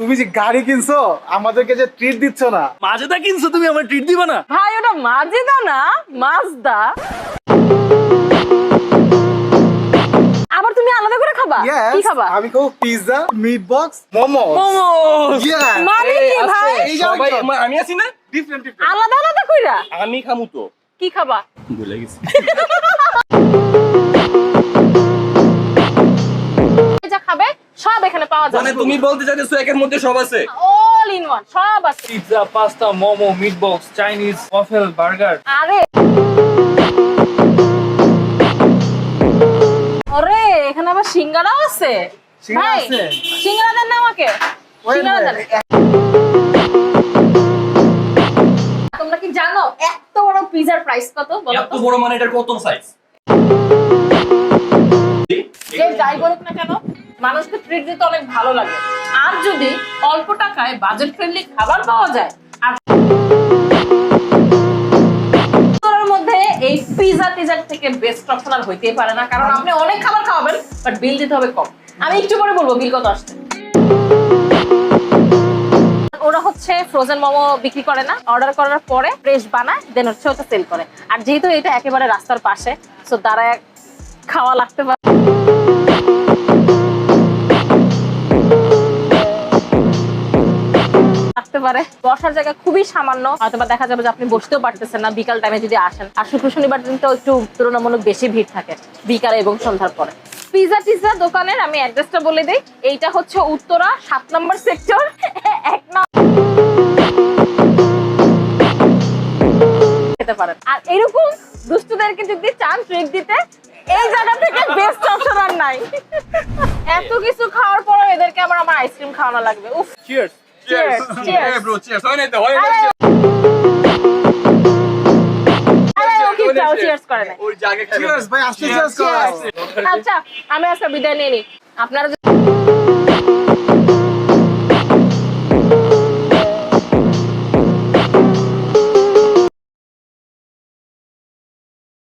তুমি যে গাড়ি কিনছো আমাদেরকে যে ট্রিট দিচ্ছ না। মাজেদা কিনছো, তুমি আমার ট্রিট দিবা না? ভাই ওটা মাজেদা না, মাজদা। আবার তুমি আলাদা করে খাবা? Yes, কি খাবা? আমি খাবো pizza, meat box, momo. Momos. Yeah. মানে কি ভাই? এই যে সবাই আমি- আমি আছি না? ডিফারেন্ট আলাদা আলাদা কইরা আমি খামু তো। কি খাবা? ভুলে গেছি। যা খাবে সব এখানে পাওয়া মানে যাবে। তুমি বলতে চাইছো একের মধ্যে সব আছে? অল ইন ওয়ান, সব আছে। Pizza, pasta, momo, meat box, Chinese, waffle, burger. আরে আরে এখানে আবার সিঙ্গারাও আছে। সিঙ্গারা ভাই আছে? সিঙ্গারা দেন না আমাকে। সিঙ্গারা দেন। তোমরা কি জানো এত বড় পিজার প্রাইস কত? বলো এত তো। বড় মানে এটার কত সাইজ? যে যাই বলুক না কেন মানুষকে ট্রিট দিতে অনেক ভালো লাগে। আর যদি অল্প টাকায় বাজেট ফ্রেন্ডলি খাবার পাওয়া যায় আর তোর মধ্যে এই পিজা টিজার থেকে বেস্ট অপশন আর হইতেই পারে না, কারণ আপনি অনেক খাবার খাওয়াবেন বাট বিল দিতে হবে কম। আমি একটু পরে বলবো বিল কত আসছে। ওরা হচ্ছে ফ্রোজেন মোমো বিক্রি করে না, অর্ডার করার পরে ফ্রেশ বানায় দেন হচ্ছে ওটা সেল করে। আর যেহেতু এটা একেবারে রাস্তার পাশে সো দাঁড়ায় খাওয়া লাগতে পারে। আসতে পারে। বসার জায়গা খুবই সামান্য, হয়তো বা দেখা যাবে যে আপনি বসতেও পারতেছেন না বিকাল টাইমে যদি আসেন। আর শুক্র শনিবার দিন তো একটু তুলনামূলক বেশি ভিড় থাকে বিকালে এবং সন্ধ্যার পরে। পিজা টিজা দোকানের আমি অ্যাড্রেসটা বলে দিই। এইটা হচ্ছে উত্তরা 7 নম্বর সেক্টর 1 নম্বর খেতে পারেন। আর এরকম দুষ্টুদেরকে যদি চান ট্রিক দিতে এই জায়গা থেকে বেস্ট অপশন আর নাই। এত কিছু খাওয়ার পরে এদেরকে আবার আমার আইসক্রিম খাওয়ানো লাগবে। উফ, cheers. cheers, cheers. Bro cheers. হয় না তো, হয় আরে, না। আরে ও কি চাও cheers করে না। ওই জায়গা খাবে। Cheers ভাই, আস্তে cheers করো। আচ্ছা আমি আজকে বিদায় নিয়ে নিই। আপনারা